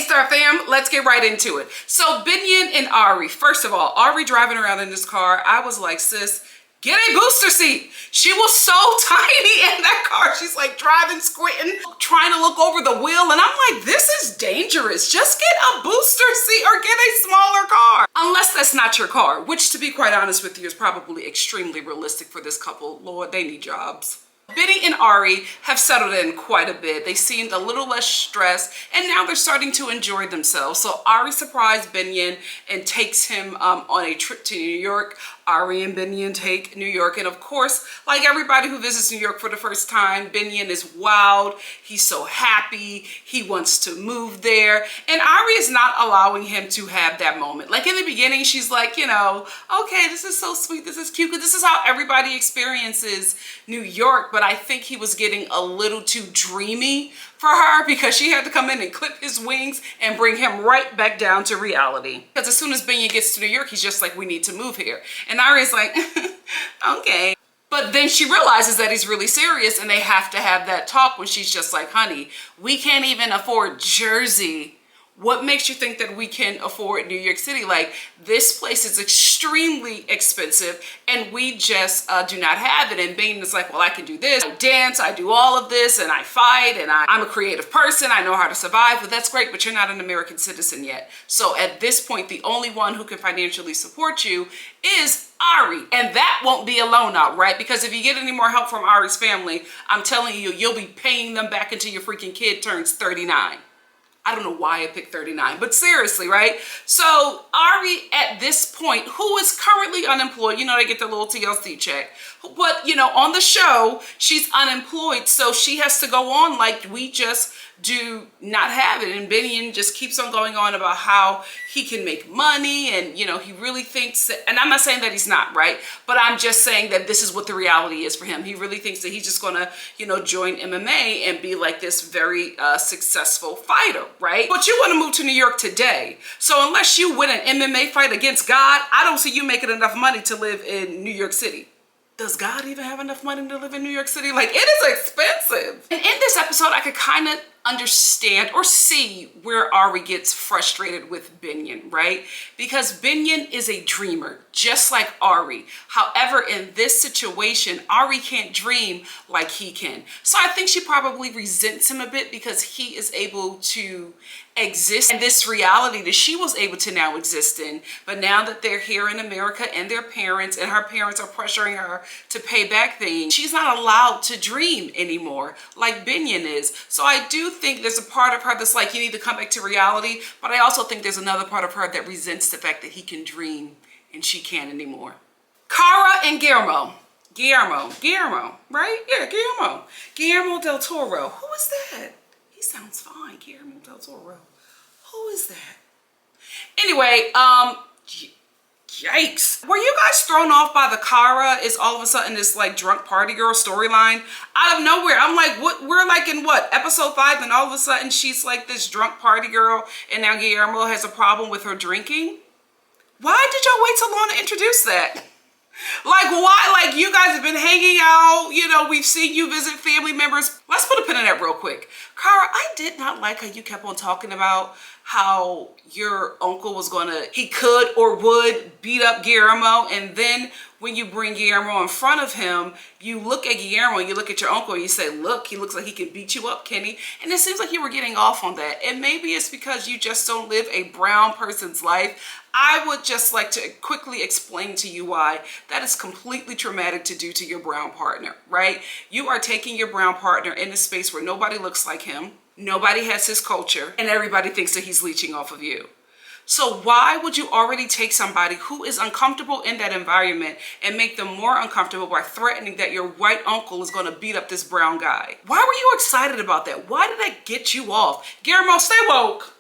SHAEEDA fam, let's get right into it. So BINI and Ari, first of all, Ari driving around in this car, I was like, sis, get a booster seat. She was so tiny in that car. She's like driving, squinting, trying to look over the wheel. And I'm like, this is dangerous. Just get a booster seat or get a smaller car. Unless that's not your car, which to be quite honest with you is probably extremely realistic for this couple. Lord, they need jobs. BINI and Ari have settled in quite a bit. They seemed a little less stressed and now they're starting to enjoy themselves. So Ari surprised BINI and takes him on a trip to New York. Ari and BINI take New York, and of course, like everybody who visits New York for the first time, BINI is wild. He's so happy. He wants to move there, and Ari is not allowing him to have that moment. Like in the beginning, she's like, you know, okay, this is so sweet, this is cute, this is how everybody experiences New York. But I think he was getting a little too dreamy for her because she had to come in and clip his wings and bring him right back down to reality. Because as soon as BINI gets to New York, he's just like, we need to move here. And Ari's like, okay. But then she realizes that he's really serious and they have to have that talk when she's just like, honey, we can't even afford Jersey. What makes you think that we can afford New York City? Like, this place is extremely expensive and we just do not have it. And BINI is like, well, I can do this, I dance, I do all of this, and I fight, and I'm a creative person, I know how to survive. But that's great, but you're not an American citizen yet. So at this point, the only one who can financially support you is Ari, and that won't be a loan out, right? Because if you get any more help from Ari's family, I'm telling you, you'll be paying them back until your freaking kid turns 39. I don't know why I picked 39, but seriously, right? So Ari at this point, who is currently unemployed, you know, they get their little TLC check, but you know, on the show, she's unemployed. So she has to go on like we just do not have it. And BINI just keeps on going on about how he can make money. And, you know, he really thinks that, and I'm not saying that he's not, right? But I'm just saying that this is what the reality is for him. He really thinks that he's just gonna, you know, join MMA and be like this very successful fighter, right? But you wanna move to New York today. So unless you win an MMA fight against God, I don't see you making enough money to live in New York City. Does God even have enough money to live in New York City? Like, it is expensive. And in this episode, I could kind of understand or see where Ari gets frustrated with BINI, right? Because BINI is a dreamer, just like Ari. However, in this situation, Ari can't dream like he can. So I think she probably resents him a bit because he is able to exist in this reality that she was able to now exist in. But now that they're here in America and their parents and her parents are pressuring her to pay back things, she's not allowed to dream anymore like BINI is. So I do think there's a part of her that's like, you need to come back to reality. But I also think there's another part of her that resents the fact that he can dream and she can't anymore. Cara and Guillermo, right? Yeah, Guillermo del Toro. Who is that? He sounds fine, Guillermo del Toro. Who is that? Anyway, yikes. Were you guys thrown off by the Cara is all of a sudden this like drunk party girl storyline? Out of nowhere, I'm like, what? We're like in what, episode 5, and all of a sudden she's like this drunk party girl and now Guillermo has a problem with her drinking? Why did y'all wait so long to introduce that? Like, why? Like, you guys have been hanging out, you know, we've seen you visit family members. Let's put a pin in that real quick. Cara, I did not like how you kept on talking about how your uncle was gonna, he could or would beat up Guillermo, and then when you bring Guillermo in front of him, you look at Guillermo, you look at your uncle, and you say, look, he looks like he can beat you up, Kenny. And it seems like you were getting off on that. And maybe it's because you just don't live a brown person's life. I would just like to quickly explain to you why that is completely traumatic to do to your brown partner, right? You are taking your brown partner in a space where nobody looks like him, nobody has his culture, and everybody thinks that he's leeching off of you. So why would you already take somebody who is uncomfortable in that environment and make them more uncomfortable by threatening that your white uncle is going to beat up this brown guy? Why were you excited about that? Why did that get you off? Guillermo, stay woke.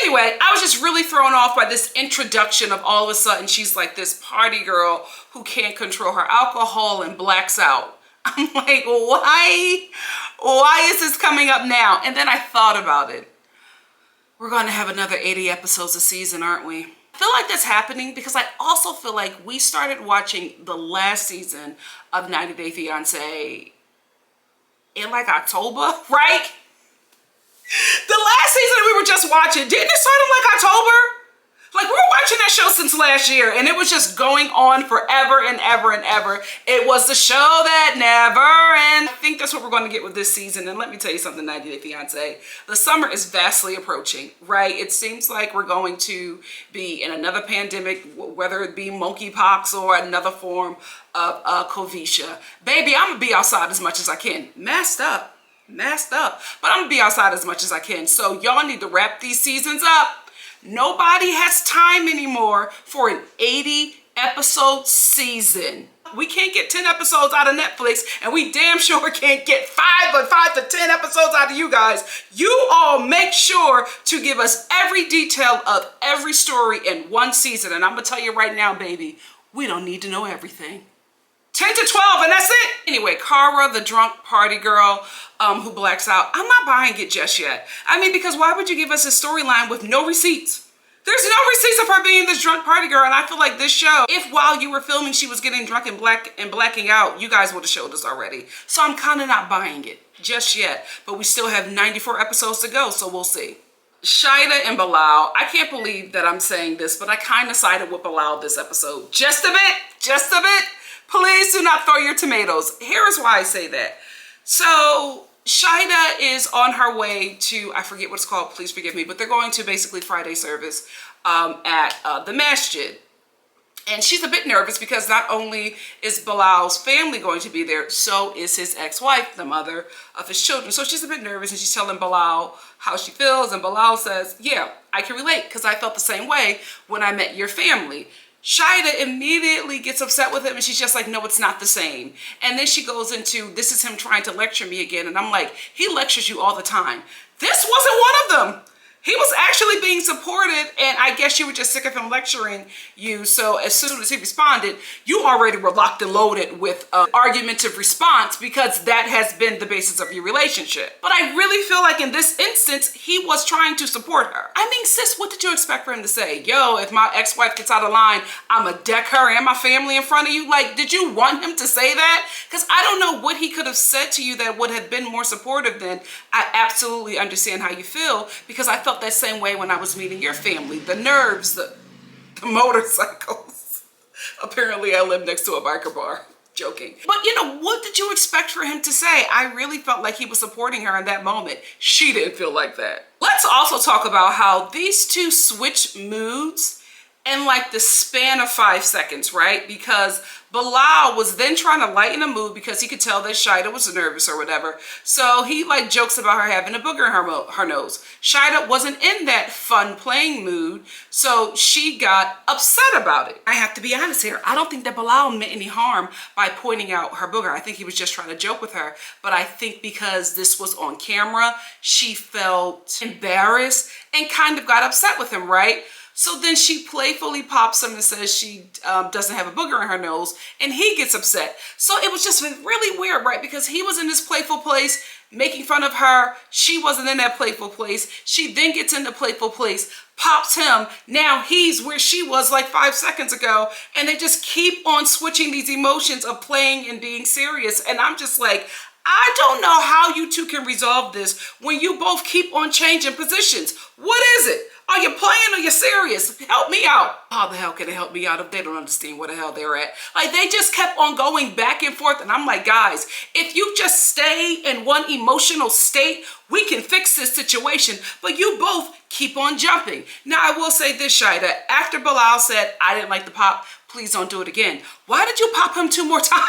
Anyway, I was just really thrown off by this introduction of all of a sudden she's like this party girl who can't control her alcohol and blacks out. I'm like, why is this coming up now? And then I thought about it. We're going to have another 80 episodes a season, aren't we? I feel like that's happening because I also feel like we started watching the last season of 90 Day Fiance in like October, right? The last season that we were just watching, didn't it start in like October? Like, we were watching that show since last year, and it was just going on forever and ever and ever. It was the show that never ends. I think that's what we're going to get with this season. And let me tell you something, 90 Day Fiance. The summer is vastly approaching, right? It seems like we're going to be in another pandemic, whether it be monkeypox or another form of COVID. Baby, I'm going to be outside as much as I can. Masked up, but I'm going to be outside as much as I can. So y'all need to wrap these seasons up. Nobody has time anymore for an 80 episode season. We can't get 10 episodes out of Netflix, and we damn sure can't get 5 to 10 episodes out of you guys. You all make sure to give us every detail of every story in one season. And I'm gonna tell you right now, baby, we don't need to know everything. 10 to 12 and that's it. Anyway, Cara, the drunk party girl who blacks out, I'm not buying it just yet. I mean, because why would you give us a storyline with no receipts? There's no receipts of her being this drunk party girl, and I feel like this show, if while you were filming she was getting drunk and blacking out, you guys would have showed us already. So I'm kind of not buying it just yet, but we still have 94 episodes to go, so we'll see. SHAEEDA and Bilal, I can't believe that I'm saying this, but I kind of sided with Bilal this episode. Just a bit. Please do not throw your tomatoes. Here is why I say that. So SHAEEDA is on her way to, I forget what it's called, please forgive me, but they're going to basically Friday service at the masjid. And she's a bit nervous because not only is Bilal's family going to be there, so is his ex-wife, the mother of his children. So she's a bit nervous, and she's telling Bilal how she feels. And Bilal says, yeah, I can relate because I felt the same way when I met your family. SHAEEDA immediately gets upset with him, and she's just like, no, it's not the same. And then she goes into, this is him trying to lecture me again. And I'm like, he lectures you all the time. This wasn't one of them. He was actually being supportive, and I guess you were just sick of him lecturing you. So as soon as he responded, you already were locked and loaded with an argumentative response because that has been the basis of your relationship. But I really feel like in this instance, he was trying to support her. I mean, sis, what did you expect for him to say? Yo, if my ex-wife gets out of line, I'ma deck her and my family in front of you. Like, did you want him to say that? Because I don't know what he could have said to you that would have been more supportive than, I absolutely understand how you feel, because I felt that same way when I was meeting your family. The nerves, the motorcycles. Apparently I live next to a biker bar. Joking. But you know, what did you expect for him to say? I really felt like he was supporting her in that moment. She didn't feel like that. Let's also talk about how these two switch moods in like the span of 5 seconds, right? Because Bilal was then trying to lighten the mood because he could tell that SHAEEDA was nervous or whatever. So he like jokes about her having a booger in her nose. SHAEEDA wasn't in that fun playing mood, so she got upset about it. I have to be honest here. I don't think that Bilal meant any harm by pointing out her booger. I think he was just trying to joke with her. But I think because this was on camera, she felt embarrassed and kind of got upset with him, right? So then she playfully pops him and says she doesn't have a booger in her nose, and he gets upset. So it was just really weird, right? Because he was in this playful place making fun of her. She wasn't in that playful place. She then gets in the playful place, pops him. Now he's where she was like 5 seconds ago, and they just keep on switching these emotions of playing and being serious. And I'm just like, I don't know how you two can resolve this when you both keep on changing positions. What is it? Are you playing or you serious? Help me out. How the hell can they help me out if they don't understand where the hell they're at? Like, they just kept on going back and forth. And I'm like, guys, if you just stay in one emotional state, we can fix this situation. But you both keep on jumping. Now, I will say this, SHAEEDA. After Bilal said, I didn't like the pop, please don't do it again. Why did you pop him 2 more times?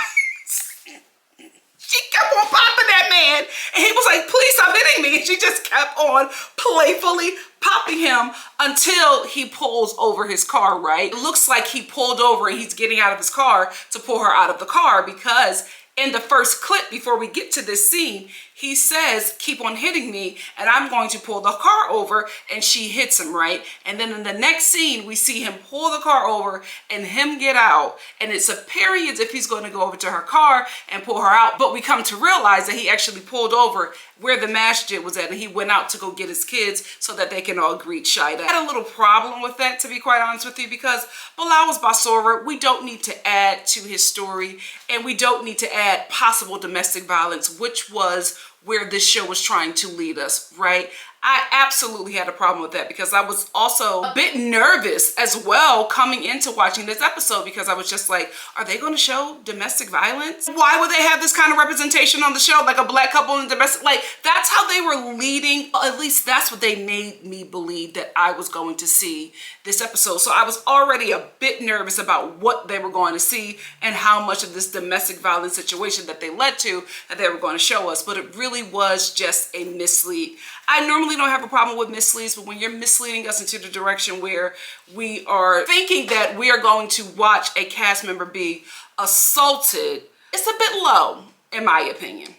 She kept on popping that man, and he was like, please stop hitting me. And she just kept on playfully popping him until he pulls over his car, right? It looks like he pulled over and he's getting out of his car to pull her out of the car, because in the first clip before we get to this scene, he says, keep on hitting me and I'm going to pull the car over, and she hits him, right? And then in the next scene, we see him pull the car over and him get out, and it's appearing as if he's going to go over to her car and pull her out, but we come to realize that he actually pulled over where the masjid was at, and he went out to go get his kids so that they can all greet SHAEEDA. I had a little problem with that, to be quite honest with you, because Bilal was Basura. We don't need to add to his story, and we don't need to add possible domestic violence, which was where this show was trying to lead us, right? I absolutely had a problem with that because I was also a bit nervous as well coming into watching this episode because I was just like, are they going to show domestic violence? Why would they have this kind of representation on the show? Like a black couple in domestic, like that's how they were leading. At least that's what they made me believe that I was going to see this episode. So I was already a bit nervous about what they were going to see and how much of this domestic violence situation that they led to that they were going to show us. But it really was just a mislead. I normally don't have a problem with misleads, but when you're misleading us into the direction where we are thinking that we are going to watch a cast member be assaulted, it's a bit low, in my opinion.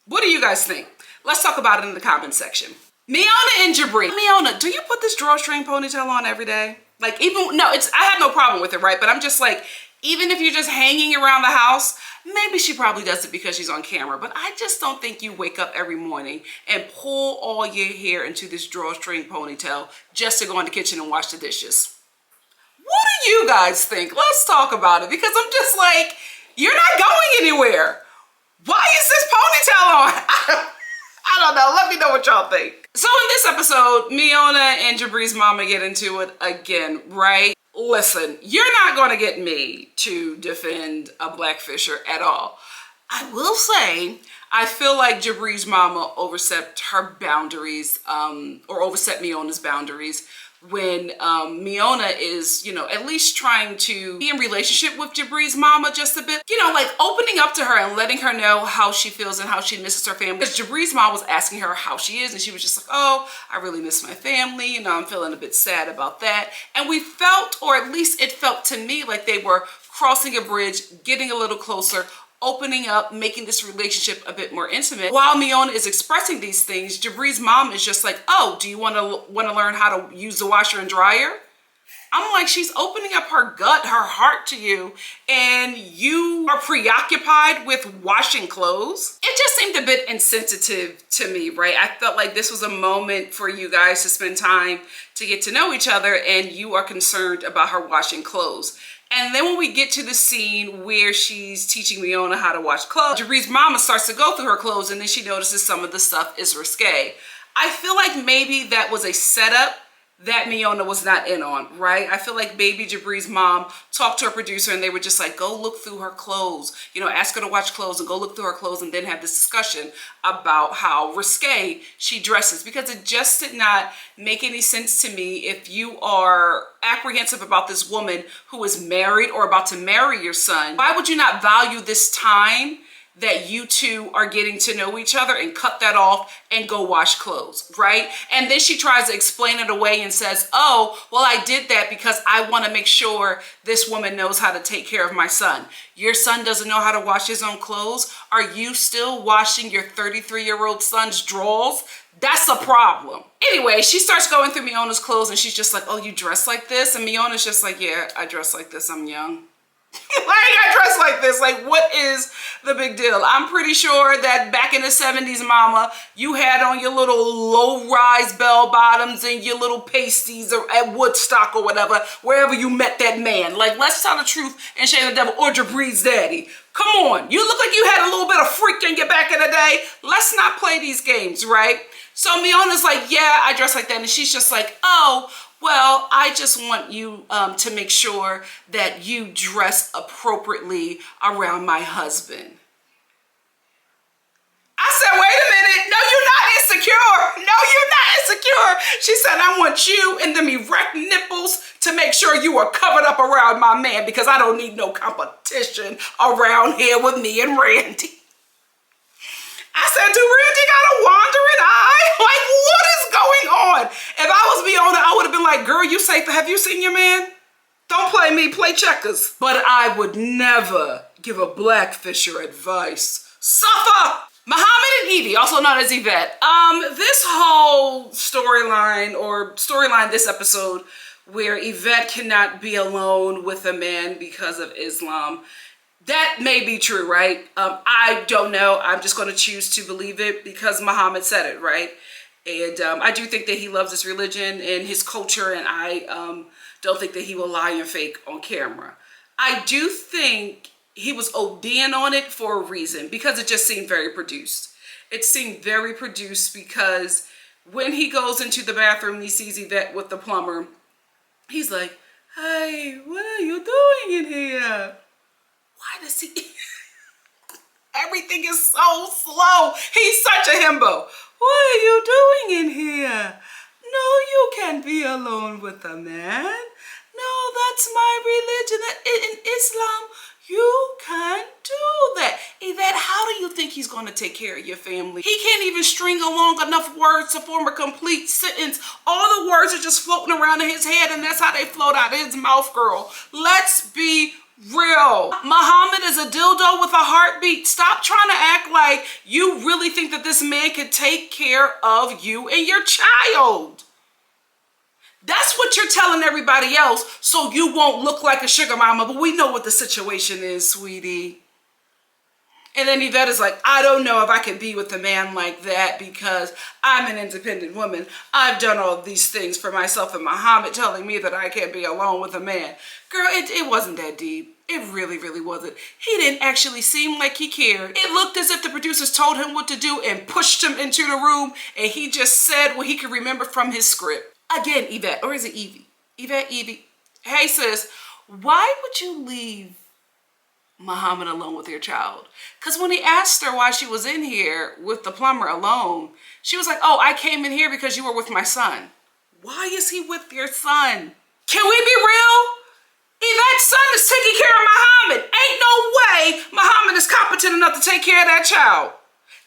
What do you guys think? Let's talk about it in the comment section. MIONA and JIBRI. MIONA, do you put this drawstring ponytail on every day? Like even, no, I have no problem with it, right? But I'm just like, even if you're just hanging around the house, maybe she probably does it because she's on camera, but I just don't think you wake up every morning and pull all your hair into this drawstring ponytail just to go in the kitchen and wash the dishes. What do you guys think? Let's talk about it because I'm just like, you're not going anywhere. Why is this ponytail on? I don't know. Let me know what y'all think. So in this episode, MIONA and JIBRI's mama get into it again, right? Listen, you're not going to get me to defend a blackfisher at all. I will say, I feel like JIBRI's mama overstepped her boundaries, or overstepped MIONA's boundaries when MIONA is, you know, at least trying to be in relationship with JIBRI's mama just a bit. You know, like opening up to her and letting her know how she feels and how she misses her family. Because JIBRI's mom was asking her how she is and she was just like, oh, I really miss my family. You know, I'm feeling a bit sad about that. And we felt, or at least it felt to me like they were crossing a bridge, getting a little closer, opening up, making this relationship a bit more intimate. While MIONA is expressing these things, JIBRI's mom is just like, oh, do you want to learn how to use the washer and dryer? I'm like, she's opening up her gut, her heart to you, and you are preoccupied with washing clothes. It just seemed a bit insensitive to me, right? I felt like this was a moment for you guys to spend time to get to know each other, and you are concerned about her washing clothes. And then when we get to the scene where she's teaching MIONA how to wash clothes, JIBRI's mama starts to go through her clothes and then she notices some of the stuff is risque. I feel like maybe that was a setup that MIONA was not in on, right? I feel like maybe JIBRI's mom talked to her producer and they were just like, go look through her clothes, you know, ask her to watch clothes and go look through her clothes and then have this discussion about how risque she dresses, because it just did not make any sense to me. If you are apprehensive about this woman who is married or about to marry your son, why would you not value this time that you two are getting to know each other and cut that off and go wash clothes, right? And then she tries to explain it away and says, oh, well, I did that because I want to make sure this woman knows how to take care of my son. Your son doesn't know how to wash his own clothes. Are you still washing your 33-year-old son's drawers? That's a problem. Anyway, she starts going through MIONA's clothes and she's just like, oh, you dress like this? And MIONA's just like, yeah, I dress like this. I'm young. Like, I dress like this. Like, what is the big deal? I'm pretty sure that back in the 70s, mama, you had on your little low-rise bell bottoms and your little pasties or at Woodstock or whatever, wherever you met that man. Like, let's tell the truth and shame the devil, or JIBRI's daddy. Come on. You look like you had a little bit of freak in you back in the day. Let's not play these games, right? So MIONA's like, yeah, I dress like that. And she's just like, oh, well, I just want you to make sure that you dress appropriately around my husband. I said, wait a minute. No, you're not insecure. No, you're not insecure. She said, I want you and them erect nipples to make sure you are covered up around my man because I don't need no competition around here with me and Randy. I said, do Randy got a wandering eye? Like, what is going on? If I was MIONA, I would have been like, girl, you safe? Have you seen your man? Don't play me, play checkers. But I would never give a blackfisher advice. Suffer! Mohamed and Evie, also known as Yvette. This whole storyline this episode where Yvette cannot be alone with a man because of Islam, that may be true, right? I don't know. I'm just going to choose to believe it because Mohamed said it, right? And I do think that he loves his religion and his culture, and I don't think that he will lie and fake on camera. I do think he was ODing on it for a reason, because it just seemed very produced. It seemed very produced because When he goes into the bathroom and he sees Yvette with the plumber, he's like, hey, what are you doing in here? Why does he... Everything is so slow. He's such a himbo. What are you doing in here? No, you can't be alone with a man. No, that's my religion. In Islam, you can't do that. Yvette, how do you think he's going to take care of your family? He can't even string along enough words to form a complete sentence. All the words are just floating around in his head, and that's how they float out of his mouth, girl. Let's be real. Muhammad is a dildo with a heartbeat. Stop trying to act like you really think that this man could take care of you and your child. That's what you're telling everybody else, so you won't look like a sugar mama, but we know what the situation is, sweetie. And then Yvette is like, I don't know if I can be with a man like that because I'm an independent woman. I've done all these things for myself, and Muhammad telling me that I can't be alone with a man. Girl, it wasn't that deep. It really, really wasn't. He didn't actually seem like he cared. It looked as if the producers told him what to do and pushed him into the room, and he just said what he could remember from his script. Again, Yvette, or is it Evie? Yvette, Evie. Hey, sis, why would you leave Muhammad alone with your child? Because when he asked her why she was in here with the plumber alone, she was like, oh, I came in here because you were with my son. Why is he with your son? Can we be real? Yvette's son is taking care of Muhammad. Ain't no way Muhammad is competent enough to take care of that child.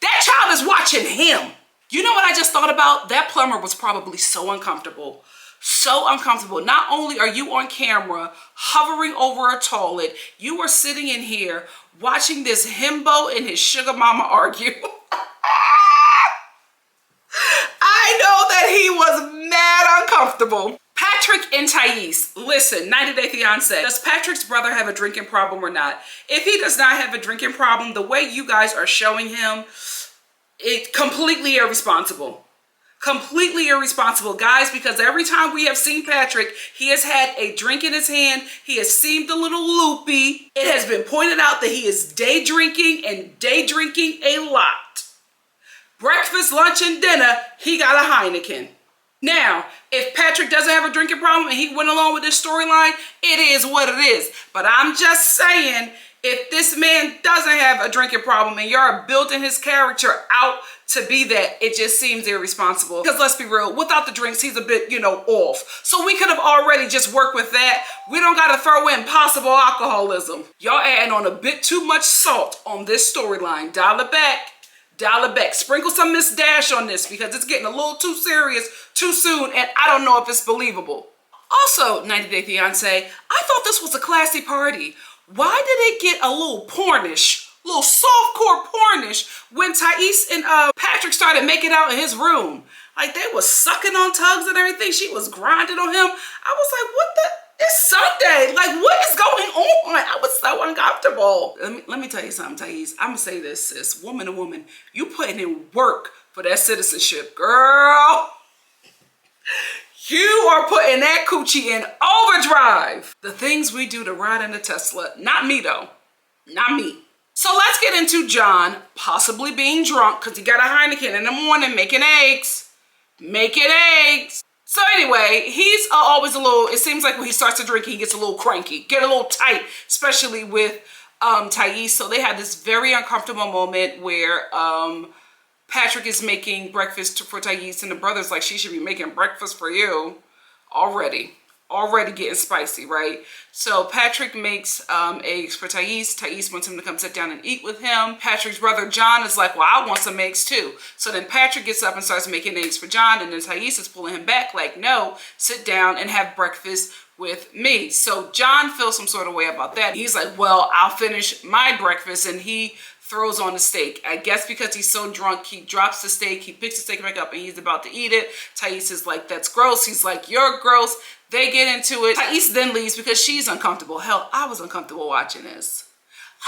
That child is watching him. You know what I just thought about? That plumber was probably so uncomfortable. So uncomfortable. Not only are you on camera hovering over a toilet, you are sitting in here watching this himbo and his sugar mama argue. I know that he was mad uncomfortable. Patrick and Thais, listen, 90 Day Fiance. Does Patrick's brother have a drinking problem or not? If he does not have a drinking problem, the way you guys are showing him, it's completely irresponsible. Completely irresponsible, guys, because every time we have seen Patrick, he has had a drink in his hand. He has seemed a little loopy. It has been pointed out that he is day drinking and day drinking a lot. Breakfast, lunch, and dinner, he got a Heineken. Now, if Patrick doesn't have a drinking problem and he went along with this storyline, it is what it is. But I'm just saying, if this man doesn't have a drinking problem and you're building his character out to be that, it just seems irresponsible. Because let's be real, without the drinks, he's a bit, off. So we could have already just worked with that. We don't got to throw in possible alcoholism. Y'all adding on a bit too much salt on this storyline. Dial it back. Dial it back. Sprinkle some Miss Dash on this because it's getting a little too serious too soon, and I don't know if it's believable. Also, 90 Day Fiance, I thought this was a classy party. Why did it get a little pornish, a little softcore pornish when Thais and Patrick started making out in his room? Like, they was sucking on tugs and everything. She was grinding on him. I was like, what the? It's Sunday. Like, what is going on? I was so uncomfortable. Let me tell you something, Thais. I'm going to say this, sis. Woman to woman, you putting in work for that citizenship, girl. You are putting that coochie in overdrive. The things we do to ride in a Tesla. Not me, though. Not me. So let's get into John possibly being drunk because he got a Heineken in the morning making eggs. Making eggs. So anyway, he's always a little, it seems like when he starts to drink, he gets a little cranky, get a little tight, especially with Thais. So they had this very uncomfortable moment where Patrick is making breakfast for Thais, and the brother's like, she should be making breakfast for you. Already getting spicy, right? So Patrick makes eggs for Thais. Thais wants him to come sit down and eat with him. Patrick's brother John is like, well, I want some eggs too. So then Patrick gets up and starts making eggs for John, and then Thais is pulling him back like, no, sit down and have breakfast with me. So John feels some sort of way about that. He's like, well, I'll finish my breakfast, and he throws on the steak. I guess because he's so drunk, he drops the steak, he picks the steak back up, and he's about to eat it. Thais is like, that's gross. He's like, you're gross. They get into it. Thais then leaves because she's uncomfortable. Hell, I was uncomfortable watching this.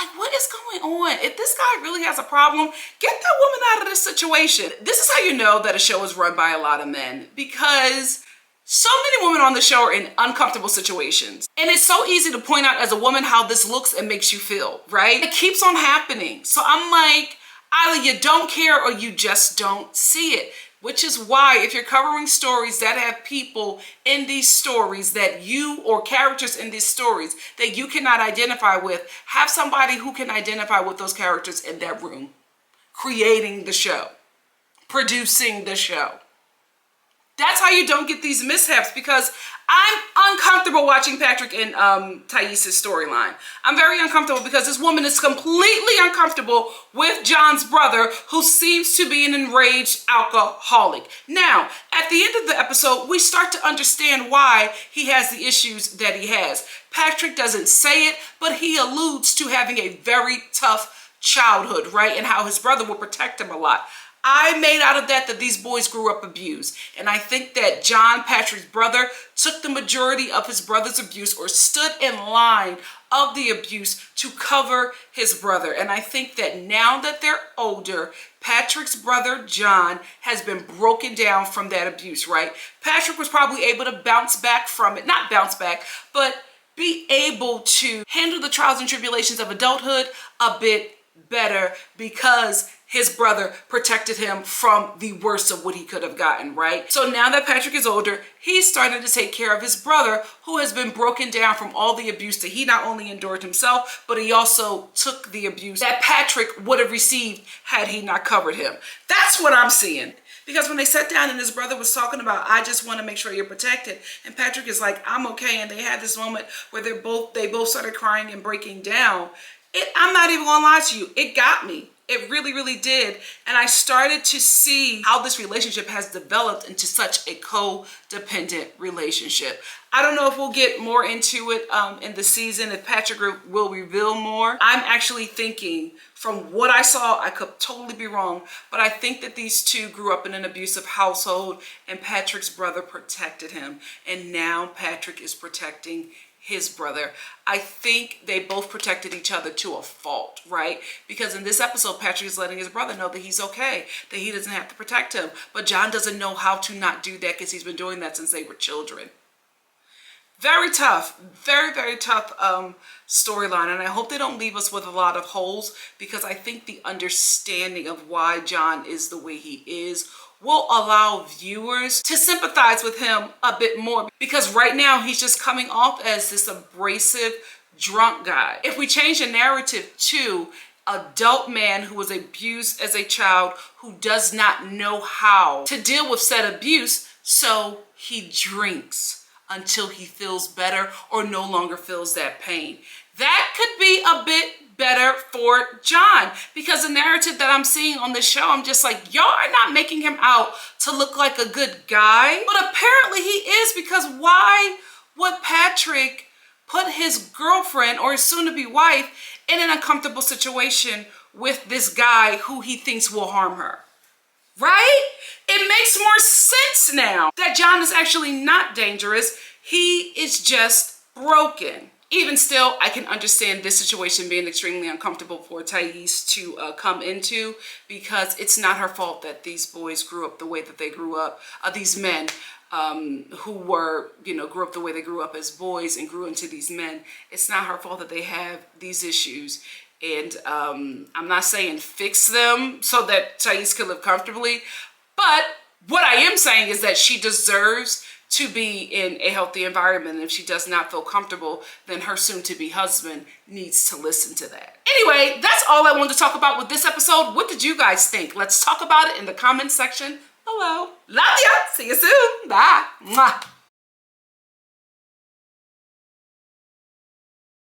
Like, what is going on? If this guy really has a problem, get that woman out of this situation. This is how you know that a show is run by a lot of men, because so many women on the show are in uncomfortable situations. And it's so easy to point out as a woman how this looks and makes you feel, right? It keeps on happening. So I'm like, either you don't care or you just don't see it. Which is why if you're covering stories that have people in these stories that you, or characters in these stories that you cannot identify with, have somebody who can identify with those characters in that room, creating the show, producing the show. That's how you don't get these mishaps, because I'm uncomfortable watching Patrick and Thais' storyline. I'm very uncomfortable because this woman is completely uncomfortable with John's brother, who seems to be an enraged alcoholic. Now, at the end of the episode, we start to understand why he has the issues that he has. Patrick doesn't say it, but he alludes to having a very tough childhood, right? And how his brother will protect him a lot. I made out of that these boys grew up abused. And I think that John, Patrick's brother, took the majority of his brother's abuse, or stood in line of the abuse to cover his brother. And I think that now that they're older, Patrick's brother, John, has been broken down from that abuse, right? Patrick was probably able to bounce back from it. Not bounce back, but be able to handle the trials and tribulations of adulthood a bit better, because his brother protected him from the worst of what he could have gotten, right? So now that Patrick is older, he's starting to take care of his brother, who has been broken down from all the abuse that he not only endured himself, but he also took the abuse that Patrick would have received had he not covered him. That's what I'm seeing. Because when they sat down and his brother was talking about, I just want to make sure you're protected, and Patrick is like, I'm okay, and they had this moment where they both started crying and breaking down. I'm not even gonna lie to you, it got me. It really, really did. And I started to see how this relationship has developed into such a codependent relationship. I don't know if we'll get more into it in the season, if Patrick will reveal more. I'm actually thinking, from what I saw, I could totally be wrong, but I think that these two grew up in an abusive household, and Patrick's brother protected him. And now Patrick is protecting his brother. I think they both protected each other to a fault, right? Because in this episode, Patrick is letting his brother know that he's okay, that he doesn't have to protect him. But John doesn't know how to not do that, because he's been doing that since they were children. Very tough, very, very tough storyline. And I hope they don't leave us with a lot of holes, because I think the understanding of why John is the way he is will allow viewers to sympathize with him a bit more, because right now he's just coming off as this abrasive drunk guy. If we change the narrative to adult man who was abused as a child, who does not know how to deal with said abuse, so he drinks until he feels better or no longer feels that pain. That could be a bit better for John, because the narrative that I'm seeing on this show, I'm just like, y'all are not making him out to look like a good guy, but apparently he is, because why would Patrick put his girlfriend, or his soon-to-be wife, in an uncomfortable situation with this guy who he thinks will harm her? Right? It makes more sense now that John is actually not dangerous. He is just broken. Even still, I can understand this situation being extremely uncomfortable for Thais to come into, because it's not her fault that these boys grew up the way that they grew up. These men who were, grew up the way they grew up as boys and grew into these men. It's not her fault that they have these issues. And I'm not saying fix them so that Thais can live comfortably, but what I am saying is that she deserves to be in a healthy environment. And if she does not feel comfortable, then her soon-to-be husband needs to listen to that. Anyway, that's all I wanted to talk about with this episode. What did you guys think? Let's talk about it in the comment section below. Love ya. See you soon. Bye. Mwah.